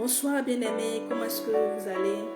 Bonsoir bien-aimés, comment est-ce que vous allez?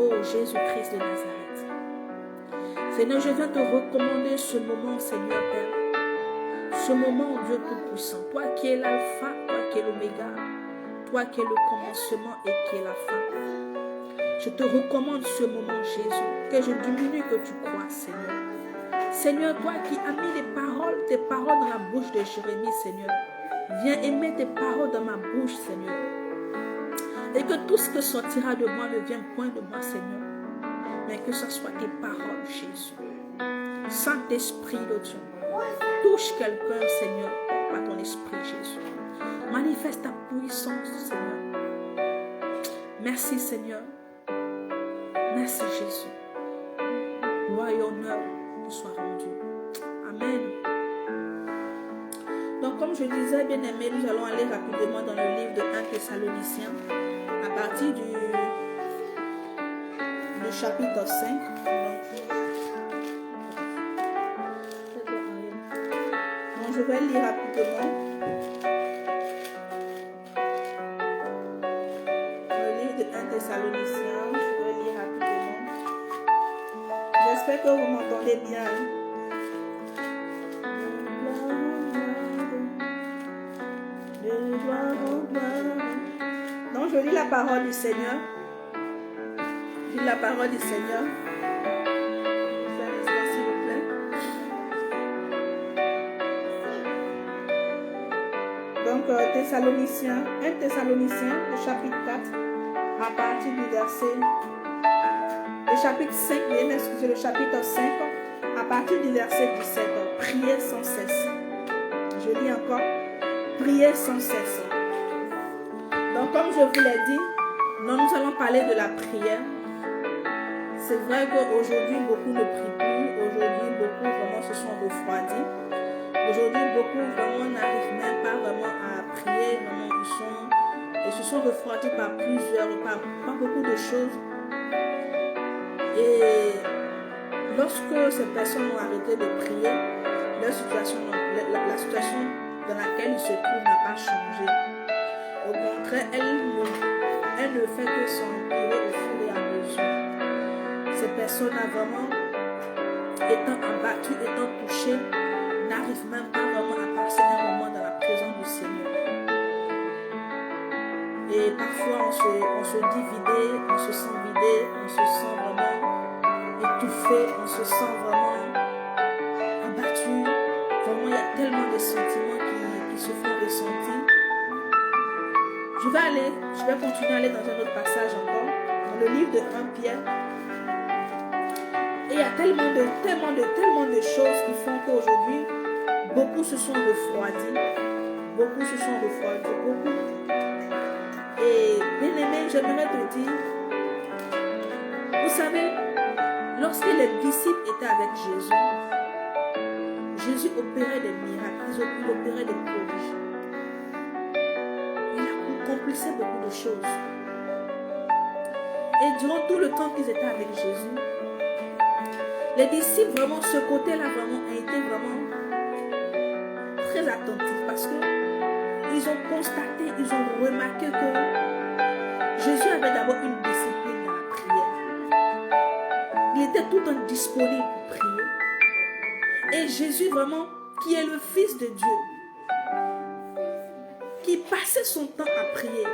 Oh Jésus-Christ de Nazareth. Seigneur, je viens te recommander ce moment, Seigneur Père. Ce moment, Dieu Tout-Puissant. Toi qui es l'alpha, toi qui es l'oméga. Toi qui es le commencement et qui es la fin. Je te recommande ce moment, Jésus. Que je diminue, que tu crois, Seigneur. Seigneur, toi qui as mis tes paroles dans la bouche de Jérémie, Seigneur. Viens aimer tes paroles dans ma bouche, Seigneur. Et que tout ce que sortira de moi ne vienne point de moi, Seigneur. Mais que ce soit tes paroles, Jésus. Saint-Esprit de Dieu. Touche quelqu'un, Seigneur, par ton esprit, Jésus. Manifeste ta puissance, Seigneur. Merci, Seigneur. Merci, Jésus. Gloire et honneur te soit rendu. Amen. Donc, comme je disais, bien-aimés, nous allons aller rapidement dans le livre de 1 Thessaloniciens, à partir du chapitre 5. Donc, je vais lire rapidement. Le livre de 1 Thessaloniciens, je vais lire rapidement. J'espère que vous m'entendez bien. Donc, je lis la parole du Seigneur. Je lis la parole du Seigneur. Un instant, s'il vous plaît. Donc, 1 Thessaloniciens, le chapitre 4, à partir du verset. Le chapitre 5, excusez, le chapitre 5, à partir du verset 17. Priez sans cesse. Je lis encore. Priez sans cesse. Donc, comme je vous l'ai dit, nous allons parler de la prière. C'est vrai qu'aujourd'hui, beaucoup ne prient plus. Aujourd'hui, beaucoup vraiment se sont refroidis. Aujourd'hui, beaucoup vraiment n'arrivent même pas vraiment à prier. Vraiment, ils se sont refroidis par par beaucoup de choses. Et lorsque ces personnes ont arrêté de prier, la situation dans laquelle ils se trouvent n'a pas changé. Au contraire, elle ne fait que s'empirer au fur et à mesure. Ces personnes, vraiment, étant abattues, étant touchées, n'arrivent même pas vraiment à passer un moment dans la présence du Seigneur. Et parfois, on se dit vidé, on se sent vidé, on se sent vraiment étouffé, on se sent vraiment abattu. Vraiment, il y a tellement de sentiments qui se font ressentir. Je vais continuer à aller dans un autre passage encore, dans le livre de 1 Pierre. Et il y a tellement de choses qui font qu'aujourd'hui, beaucoup se sont refroidis. Beaucoup. Et bien aimé, j'aimerais te dire, vous savez, lorsque les disciples étaient avec Jésus opérait des miracles, il opérait des prodiges. Il accomplissait beaucoup de choses. Et durant tout le temps qu'ils étaient avec Jésus, les disciples, vraiment, ce côté-là, vraiment, a été vraiment très attentifs parce que ils ont constaté, ils ont remarqué que d'avoir une discipline dans la prière. Il était tout le temps disponible pour prier. Et Jésus vraiment, qui est le Fils de Dieu, qui passait son temps à prier.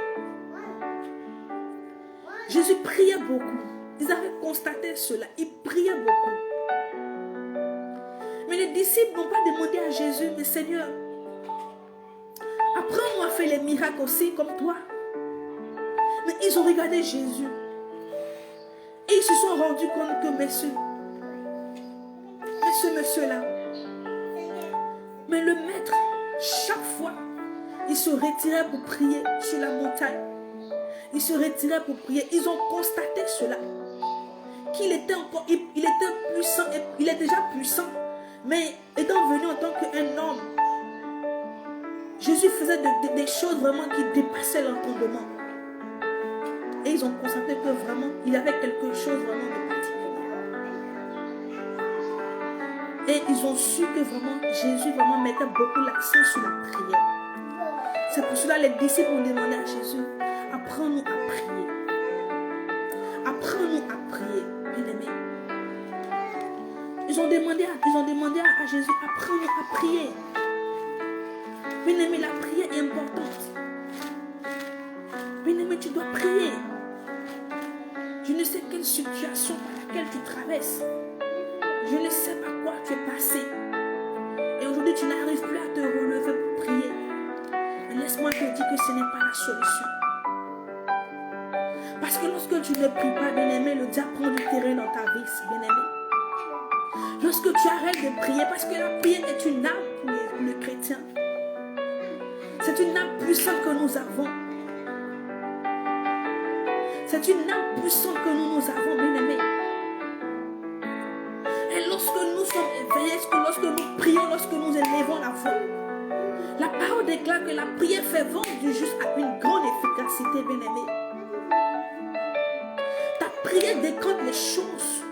Jésus priait beaucoup. Ils avaient constaté cela. Il priait beaucoup. Mais les disciples n'ont pas demandé à Jésus, mais Seigneur, apprends-nous à faire les miracles aussi comme toi. Mais ils ont regardé Jésus. Et ils se sont rendus compte que monsieur-là. Mais le maître, chaque fois, il se retirait pour prier sur la montagne. Il se retirait pour prier. Ils ont constaté cela. Qu'il était encore, il était puissant, il est déjà puissant. Mais étant venu en tant qu'un homme, Jésus faisait des choses vraiment qui dépassaient l'entendement. Et ils ont constaté que vraiment, il avait quelque chose vraiment de particulier. Et ils ont su que vraiment, Jésus vraiment mettait beaucoup l'accent sur la prière. C'est pour cela que les disciples ont demandé à Jésus, apprends-nous à prier. Apprends-nous à prier, bien-aimé. Ils ont demandé à Jésus, apprends-nous à prier. Bien-aimé, la prière est importante. Bien-aimé, tu dois prier. Je ne sais quelle situation par laquelle tu traverses. Je ne sais par quoi tu es passé. Et aujourd'hui, tu n'arrives plus à te relever pour prier. Mais laisse-moi te dire que ce n'est pas la solution. Parce que lorsque tu ne pries pas, bien-aimé, le diable prend du terrain dans ta vie, bien-aimé. Lorsque tu arrêtes de prier, parce que la prière est une arme pour le chrétien. C'est une arme puissante que nous avons. C'est une arme puissante que nous avons, bien-aimés. Et lorsque nous sommes éveillés, lorsque nous prions, lorsque nous élevons la voix, la parole déclare que la prière fait vent du juste à une grande efficacité, bien-aimé. Ta prière décante les choses.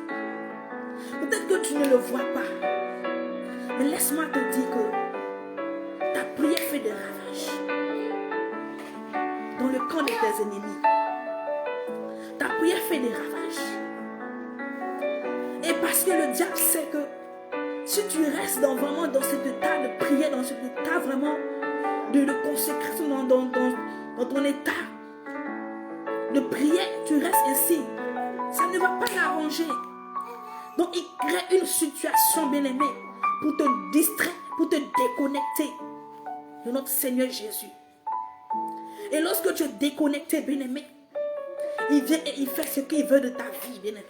Peut-être que tu ne le vois pas. Mais laisse-moi te dire que ta prière fait des ravages dans le camp de tes ennemis. Ta prière fait des ravages. Et parce que le diable sait que si tu restes vraiment dans cet état de prière, dans cet état vraiment de consécration, dans ton état de prière, tu restes ainsi. Ça ne va pas l'arranger. Donc il crée une situation, bien-aimée, pour te distraire, pour te déconnecter de notre Seigneur Jésus. Et lorsque tu es déconnecté, bien-aimé, il vient et il fait ce qu'il veut de ta vie, bien-aimé.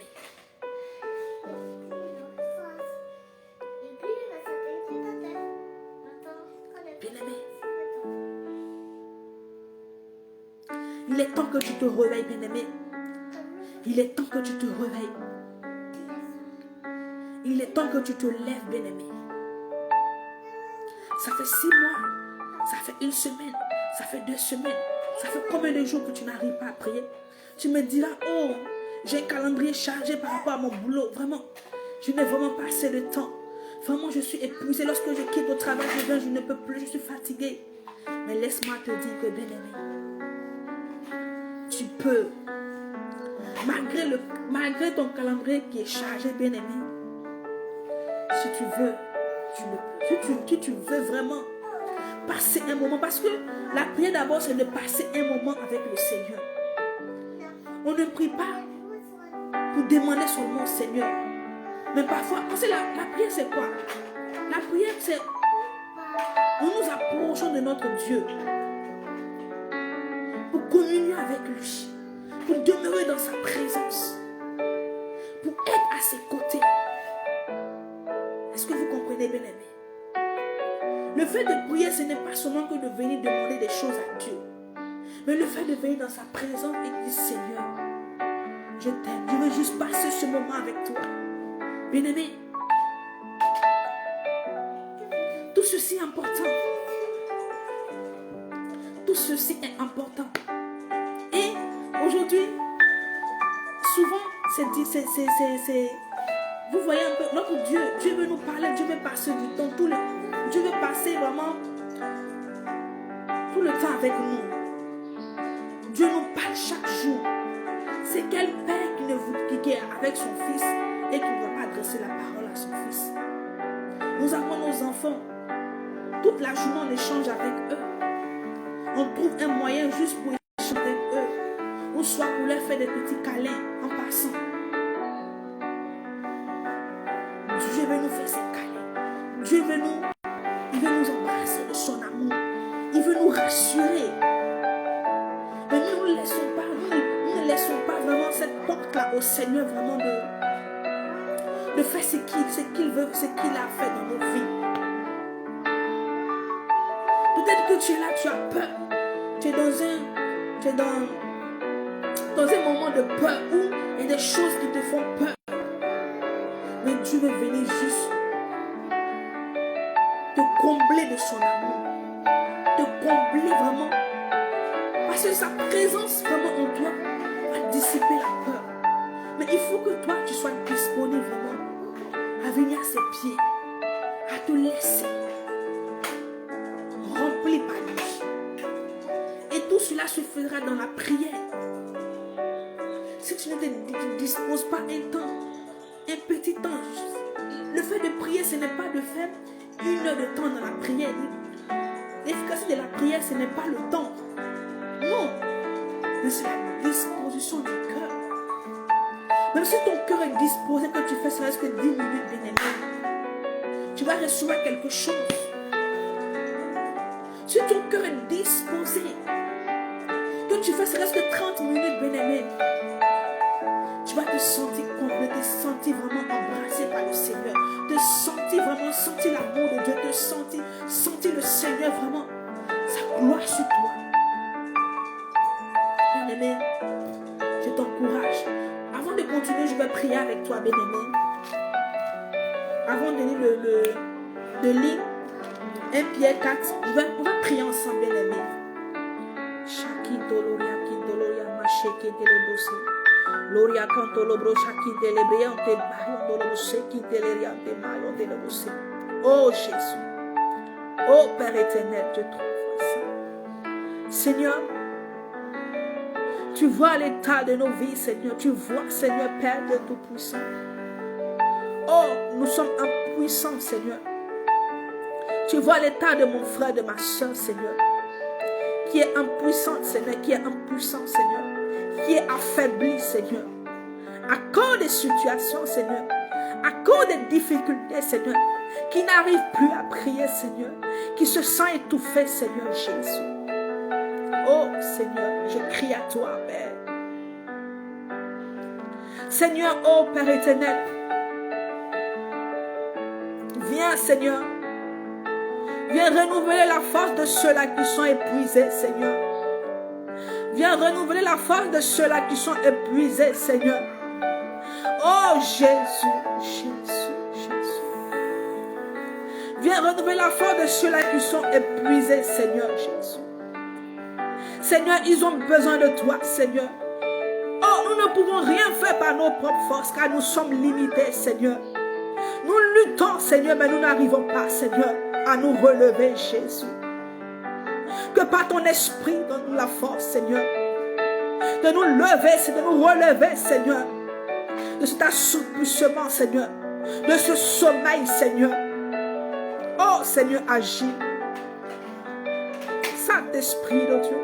Bien-aimé, il est temps que tu te réveilles, bien-aimé. Il est temps que tu te réveilles. Il est temps que tu te lèves, bien-aimé. Ça fait 6 mois, ça fait 1 semaine, ça fait 2 semaines, ça fait combien de jours que tu n'arrives pas à prier? Tu me diras, oh, j'ai un calendrier chargé par rapport à mon boulot. Vraiment, je n'ai vraiment pas assez de temps. Vraiment, je suis épuisée. Lorsque je quitte au travail, je ne peux plus, je suis fatiguée. Mais laisse-moi te dire que, bien-aimé, tu peux, malgré ton calendrier qui est chargé, bien-aimé, si tu veux, tu le peux. Si tu veux vraiment passer un moment, parce que la prière d'abord, c'est de passer un moment avec le Seigneur. On ne prie pas pour demander seulement au Seigneur. Mais parfois, parce que la prière, c'est quoi? La prière, c'est nous nous approchons de notre Dieu pour communier avec lui, pour demeurer dans sa présence, pour être à ses côtés. Est-ce que vous comprenez, bien-aimé? Le fait de prier, ce n'est pas seulement que de venir demander des choses à Dieu, mais le fait de venir dans sa présence et dire, Seigneur, je t'aime, je veux juste passer ce moment avec toi. Bien-aimé, tout ceci est important. Tout ceci est important. Et aujourd'hui, souvent, vous voyez un peu, notre Dieu veut nous parler, Dieu veut passer du temps, Dieu veut passer vraiment tout le temps avec nous. Dieu nous parle chaque jour. qui est avec son fils et qui ne va pas adresser la parole à son fils. Nous avons nos enfants. Toute la journée, on échange avec eux. On trouve un moyen juste pour échanger avec eux. Ou soit pour leur faire des petits câlins en passant. Dieu veut nous faire ces câlins. Dieu veut nous embrasser de son amour. Il veut nous rassurer. Mais nous ne laissons pas vraiment cette porte-là au Seigneur vraiment de faire ce qu'il veut, ce qu'il a fait dans nos vies. Peut-être que tu es là, tu as peur. Tu es dans un moment de peur où il y a des choses qui te font peur. Mais Dieu veut venir juste te combler de son amour. Te combler vraiment. Parce que sa présence vraiment en toi va dissiper la peur. Mais il faut que toi, tu sois disponible vraiment à venir à ses pieds, à te laisser rempli par lui. Et tout cela se fera dans la prière. Si tu ne te disposes pas un temps, un petit temps, le fait de prier, ce n'est pas de faire 1 heure de temps dans la prière. L'efficacité de la prière, ce n'est pas le temps. Non, mais c'est la disposition du cœur. Même si ton cœur est disposé, que tu fais serait-ce que 10 minutes, bien-aimé, tu vas recevoir quelque chose. Si ton cœur est disposé, que tu fais serait-ce que 30 minutes, bien-aimé, tu vas te sentir complet, te sentir vraiment embrassé par le Seigneur, te sentir vraiment, sentir l'amour de Dieu, te sentir le Seigneur vraiment, sa gloire sur toi. Bien-aimé, je t'encourage. Avant de continuer, je vais prier avec toi, bien-aimé. Avant de lire 1 Pierre 4, on va prier ensemble, bien-aimé. Gloria canto lobro shaki de lebriante bayon de l'obseki de l'eriante malon de l'obseki. Oh Jésus, oh Père éternel, je trouve ça. Seigneur, tu vois l'état de nos vies, Seigneur. Tu vois, Seigneur, Père de Tout-Puissant. Oh, nous sommes impuissants, Seigneur. Tu vois l'état de mon frère, de ma soeur, Seigneur, qui est impuissante, Seigneur, qui est impuissant, Seigneur, qui est affaibli, Seigneur, à cause des situations, Seigneur, à cause des difficultés, Seigneur, qui n'arrive plus à prier, Seigneur, qui se sent étouffé, Seigneur Jésus. Oh, Seigneur, je crie à toi, Père. Seigneur, oh Père éternel, viens, Seigneur, viens renouveler la force de ceux-là qui sont épuisés, Seigneur. Viens renouveler la force de ceux-là qui sont épuisés, Seigneur. Oh Jésus, Jésus, Jésus. Viens renouveler la force de ceux-là qui sont épuisés, Seigneur Jésus. Seigneur, ils ont besoin de toi, Seigneur. Oh, nous ne pouvons rien faire par nos propres forces, car nous sommes limités, Seigneur. Nous luttons, Seigneur, mais nous n'arrivons pas, Seigneur, à nous relever, Jésus. Que par ton esprit, donne-nous la force, Seigneur, de nous lever, de nous relever, Seigneur, de cet assouplissement, Seigneur, de ce sommeil, Seigneur. Oh, Seigneur, agis. Saint-Esprit de Dieu.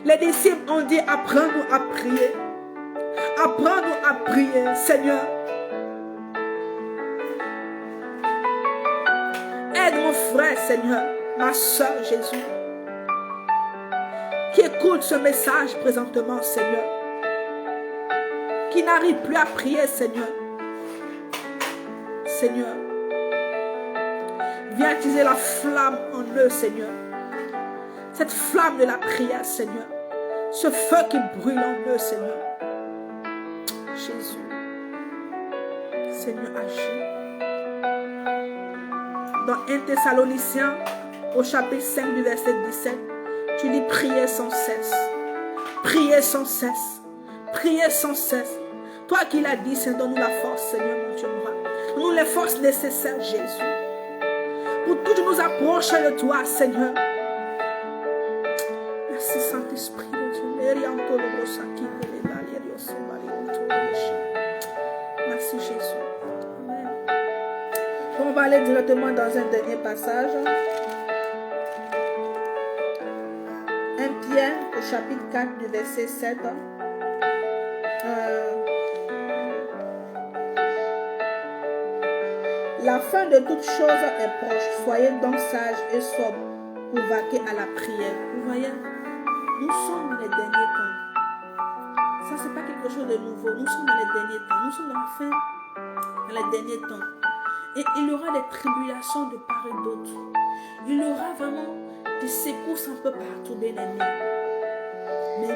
Les disciples ont dit, apprends-nous à prier. Apprends-nous à prier, Seigneur. Aide mon frère, Seigneur, ma soeur, Jésus, qui écoute ce message présentement, Seigneur, qui n'arrive plus à prier, Seigneur. Seigneur, viens attiser la flamme en eux, Seigneur. Cette flamme de la prière, Seigneur. Ce feu qui brûle en eux, Seigneur. Jésus, Seigneur, agis. Dans 1 Thessaloniciens, au chapitre 5 du verset 17, tu dis priez sans cesse. Priez sans cesse. Priez sans cesse. Toi qui l'as dit, Seigneur, donne-nous la force, Seigneur, mon Dieu. Donne-nous les forces nécessaires, Jésus. pour toujours nous approcher de toi, Seigneur. Merci, Saint-Esprit de Dieu. Merci, Jésus. Amen. On va aller directement dans un dernier passage. 1 Pierre, au chapitre 4, du verset 7. La fin de toute chose est proche. Soyez donc sages et sobres pour vaquer à la prière. Vous voyez, nous sommes dans les derniers temps. Ça, c'est pas quelque chose de nouveau. Nous sommes dans les derniers temps. Nous sommes dans la fin, dans les derniers temps. Et il y aura des tribulations de part et d'autre. Il y aura vraiment des secousses un peu partout, bien aimés. Mais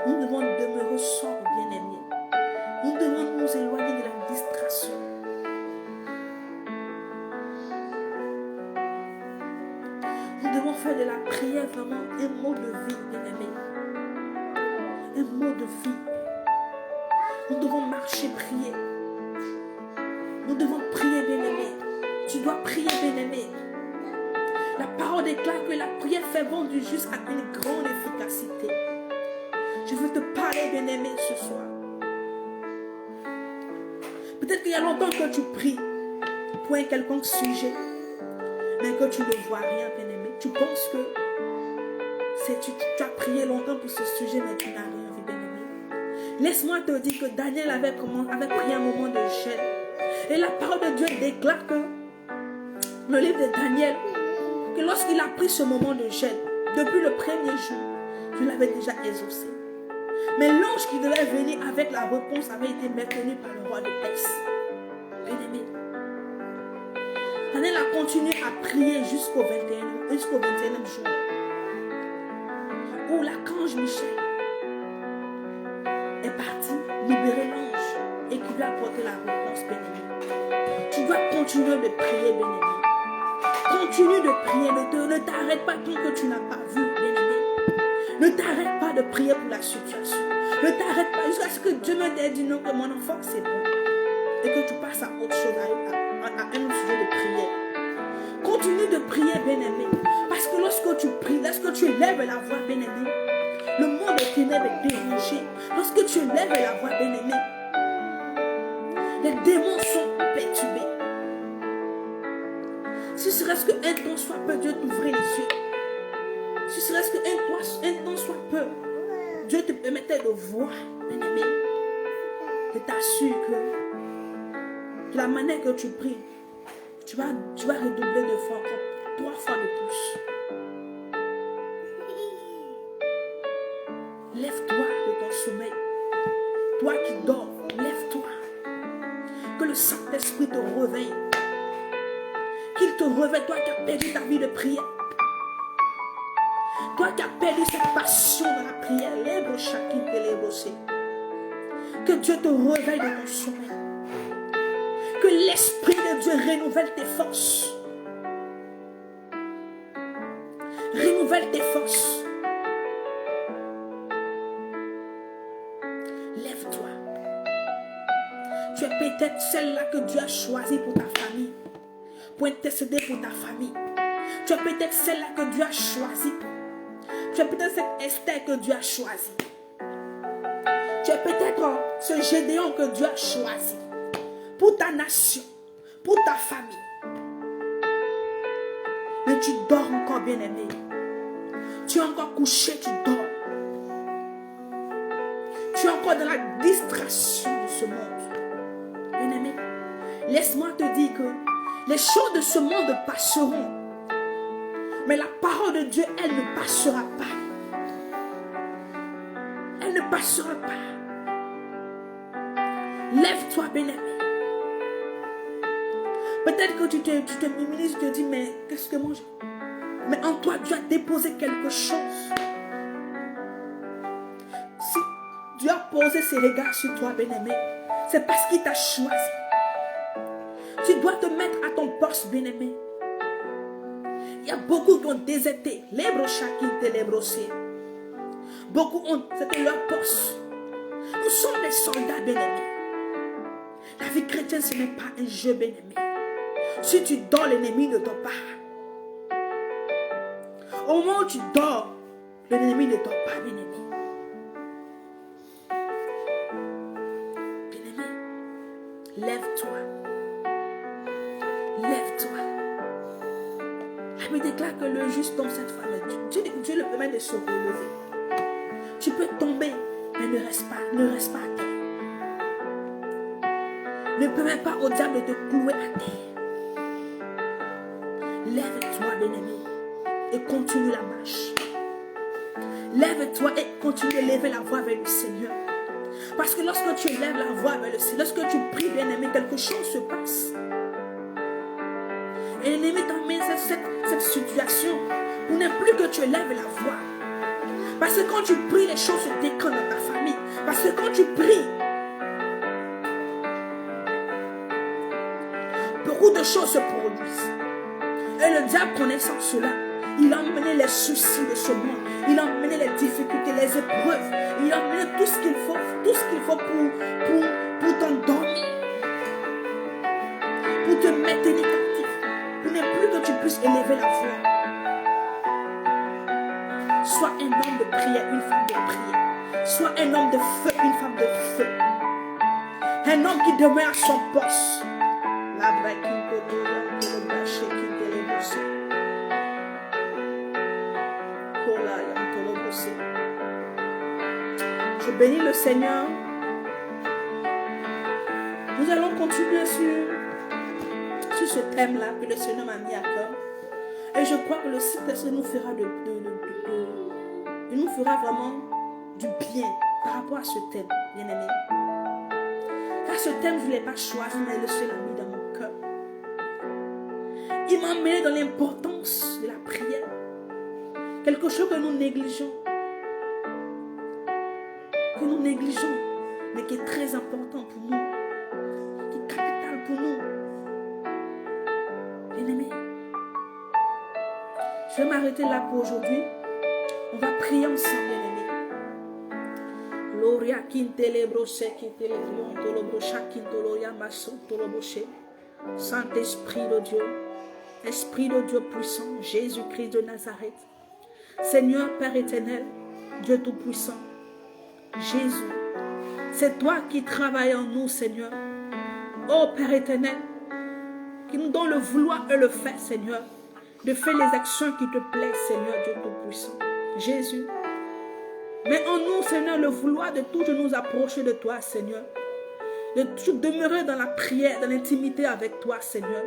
nous devons demeurer sobres, bien aimés. Nous devons nous éloigner de la distraction. Nous devons faire de la prière vraiment un mode de vie, bien aimé. Un mode de vie. Nous devons marcher, prier. Nous devons prier, bien aimé. Tu dois prier, bien aimé. La parole déclare que la prière fait vendre du juste à une grande efficacité. Je veux te parler, bien aimé, ce soir. Peut-être qu'il y a longtemps que tu pries pour un quelconque sujet, mais que tu ne vois rien, bien aimé. Tu penses que tu as prié longtemps pour ce sujet, mais tu n'as rien vu, bien aimé. Laisse-moi te dire que Daniel avait pris un moment de jeûne. Et la parole de Dieu déclare que le livre de Daniel, que lorsqu'il a pris ce moment de jeûne, depuis le premier jour, Dieu l'avait déjà exaucé. Mais l'ange qui devait venir avec la réponse avait été maintenu par le roi de Perse. Bien-aimé. Daniel a continué à prier jusqu'au 21e jour. Où l'archange Michel est parti libérer l'ange et qui lui a apporté la réponse, bien-aimé. Tu dois continuer de prier, bien-aimé. Continue de prier. Ne t'arrête pas tant que tu n'as pas vu, bien-aimé. Ne t'arrête pas de prier pour la situation. Ne t'arrête pas jusqu'à ce que Dieu me dise non, que mon enfant c'est bon. Et que tu passes à autre chose, à un autre sujet de prière. Continue de prier, bien-aimé. Parce que lorsque tu pries, lorsque tu élèves la voix, bien-aimé, le monde des ténèbres est dérangé. Lorsque tu élèves la voix, bien-aimé, les démons sont perturbés. Si serait-ce qu'un temps soit peu, Dieu t'ouvrait les yeux. Si serait-ce qu'un temps soit peu, Dieu te permettait de voir, bien-aimé. Je t'assure que de la manière que tu pries, tu vas redoubler de fois encore 3 fois de plus. Lève-toi de ton sommeil. Toi qui dors, lève-toi. Que le Saint-Esprit te réveille. Qu'il te réveille, toi qui as perdu ta vie de prière. Toi qui as perdu cette passion de la prière, lève chacun de l'ébosser. Que Dieu te réveille de ton sommeil. Que l'Esprit de Dieu renouvelle tes forces. Renouvelle tes forces. Lève-toi. Tu es peut-être celle-là que Dieu a choisie pour ta famille. Pour intercéder pour ta famille. Tu es peut-être celle-là que Dieu a choisie. Tu es peut-être cette Esther que Dieu a choisie. Tu es peut-être ce Gédéon que Dieu a choisi. Pour ta nation. Pour ta famille. Mais tu dors encore, bien-aimé. Tu es encore couché, tu dors. Tu es encore dans la distraction de ce monde. Bien-aimé, laisse-moi te dire que les choses de ce monde passeront. Mais la parole de Dieu, elle ne passera pas. Elle ne passera pas. Lève-toi, bien-aimé. Peut-être que tu te minises, tu te dis, mais qu'est-ce que moi je... Mais en toi, Dieu a déposé quelque chose. Si Dieu a posé ses regards sur toi, bien-aimé, c'est parce qu'il t'a choisi. Tu dois te mettre à ton poste, bien-aimé. Il y a beaucoup qui ont déserté. Les brochakis te les brossés. Beaucoup ont, c'était leur poste. Nous sommes des soldats, bien-aimés. La vie chrétienne, ce n'est pas un jeu, bien-aimé. Si tu dors, l'ennemi ne dort pas. Au moment où tu dors, l'ennemi ne dort pas, bien-aimé. Bien-aimé, lève-toi. Lève-toi. La Bible déclare que le juste tombe cette fois. Dieu le permet de se relever. Tu peux tomber, mais ne reste pas à terre. Ne permets pas au diable de te clouer à terre. Lève-toi, bien-aimé, et continue la marche. Lève-toi et continue de lever la voix vers le Seigneur. Parce que lorsque tu lèves la voix vers le Seigneur, lorsque tu pries, bien-aimé, quelque chose se passe. Et l'ennemi t'emmène cette situation pour ne plus que tu lèves la voix. Parce que quand tu pries, les choses se déclenchent dans ta famille. Parce que quand tu pries, beaucoup de choses se produisent. Et le diable, connaissant cela, il a emmené les soucis de ce monde. Il a emmené les difficultés, les épreuves. Il a emmené tout ce qu'il faut pour t'endormir. Pour te maintenir captif. Pour ne plus que tu puisses élever la voix. Sois un homme de prière, une femme de prière. Sois un homme de feu, une femme de feu. Un homme qui demeure à son poste. La je bénis le Seigneur. Nous allons continuer sur ce thème-là que le Seigneur m'a mis à cœur. Et je crois que le Saint-Esprit nous fera il nous fera vraiment du bien par rapport à ce thème, bien-aimé. Car ce thème, je ne l'ai pas choisi, mais le Seigneur l'a mis dans mon cœur. Il m'a emmené dans l'importance de la prière. Quelque chose que nous négligeons. Mais qui est très important pour nous. Qui est capital pour nous. Bien-aimé. Je vais m'arrêter là pour aujourd'hui. On va prier ensemble, bien-aimé. Gloria kintelebroche kitelebrion tolobrocha kintoloria mason tolobroche. Saint-Esprit de Dieu, Esprit de Dieu puissant, Jésus-Christ de Nazareth. Seigneur Père éternel, Dieu tout-puissant, Jésus, c'est toi qui travailles en nous, Seigneur. Ô Père éternel, qui nous donne le vouloir et le faire, Seigneur, de faire les actions qui te plaisent, Seigneur Dieu tout-puissant. Jésus, mets en nous, Seigneur, le vouloir de toujours nous approcher de toi, Seigneur. De toujours demeurer dans la prière, dans l'intimité avec toi, Seigneur.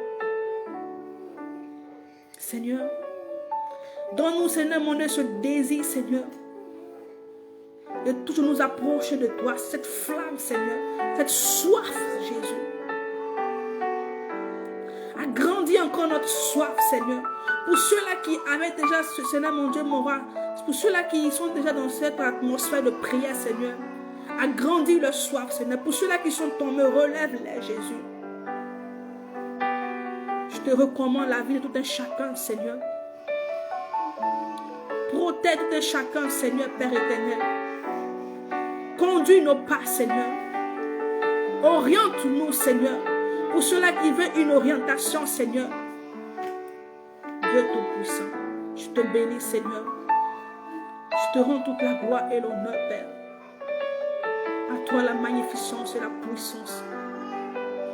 Seigneur, donne-nous, Seigneur, mon Dieu, ce désir, Seigneur, de toujours nous approcher de toi, cette flamme, Seigneur, cette soif, Jésus. Agrandis encore notre soif, Seigneur. Pour ceux-là qui avaient déjà, Seigneur, mon Dieu, mon roi, pour ceux-là qui sont déjà dans cette atmosphère de prière, Seigneur, agrandis leur soif, Seigneur. Pour ceux-là qui sont tombés, relève-les, Jésus. Je te recommande la vie de tout un chacun, Seigneur. Protège tout un chacun, Seigneur, Père éternel. Conduis nos pas, Seigneur. Oriente-nous, Seigneur. Pour ceux-là qui veulent une orientation, Seigneur. Dieu Tout-Puissant, je te bénis, Seigneur. Je te rends toute la gloire et l'honneur, Père. À toi la magnificence et la puissance.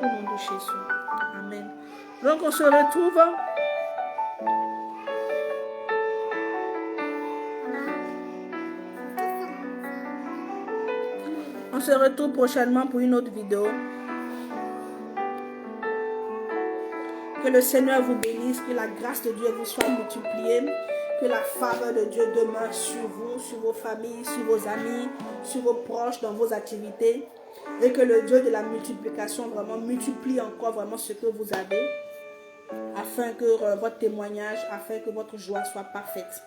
Au nom de Jésus. Amen. Donc on se retrouve. On se retrouve prochainement pour une autre vidéo. Que le Seigneur vous bénisse, que la grâce de Dieu vous soit multipliée, que la faveur de Dieu demeure sur vous, sur vos familles, sur vos amis, sur vos proches, dans vos activités, et que le Dieu de la multiplication vraiment multiplie encore vraiment ce que vous avez, afin que votre témoignage, afin que votre joie soit parfaite.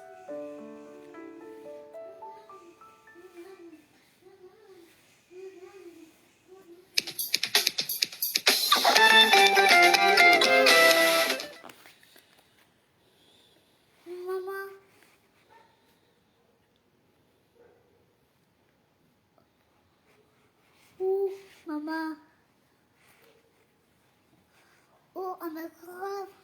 Oh, on me grave.